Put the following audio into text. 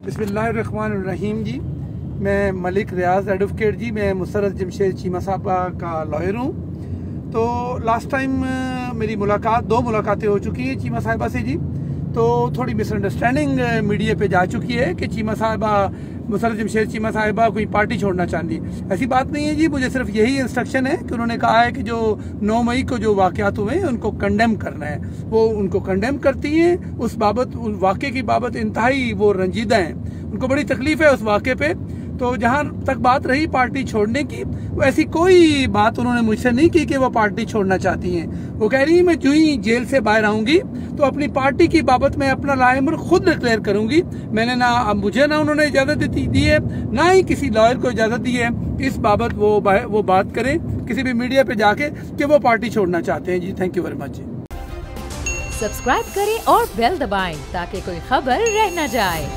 बिस्मिल्लाहिर्रहमानिर्रहीम जी। मैं मलिक रियाज एडवोकेट जी, मैं मुसर्रत जमशेद चीमा साहबा का लॉयर हूँ। तो लास्ट टाइम मेरी दो मुलाकातें हो चुकी हैं चीमा साहिबा से जी। तो थोड़ी मिसअंडरस्टैंडिंग मीडिया पे जा चुकी है कि चीमा साहिबा, मुसर्रत जमशेद चीमा साहिबा कोई पार्टी छोड़ना चाहती है। ऐसी बात नहीं है जी, मुझे सिर्फ यही इंस्ट्रक्शन है कि उन्होंने कहा है कि जो 9 मई को जो वाक़यात हुए हैं उनको कंडेम करना है। वो उनको कंडेम करती हैं, उस वाक़े की बाबत इंतहाई वो रंजीदा हैं, उनको बड़ी तकलीफ है उस वाक़े पे। तो जहाँ तक बात रही पार्टी छोड़ने की, वो ऐसी कोई बात उन्होंने मुझसे नहीं की कि वो पार्टी छोड़ना चाहती हैं। वो कह रही है मैं जो ही जेल से बाहर आऊंगी तो अपनी पार्टी की बाबत में अपना राय खुद डिक्लेयर करूंगी। मैंने मुझे ना उन्होंने इजाजत दी है, ना ही किसी लॉयर को इजाजत दी है इस बाबत वो बात करें किसी भी मीडिया पे जाके कि वो पार्टी छोड़ना चाहते हैं जी। Thank you very much. Subscribe करें और बेल दबाएं ताकि कोई खबर रह न जाए।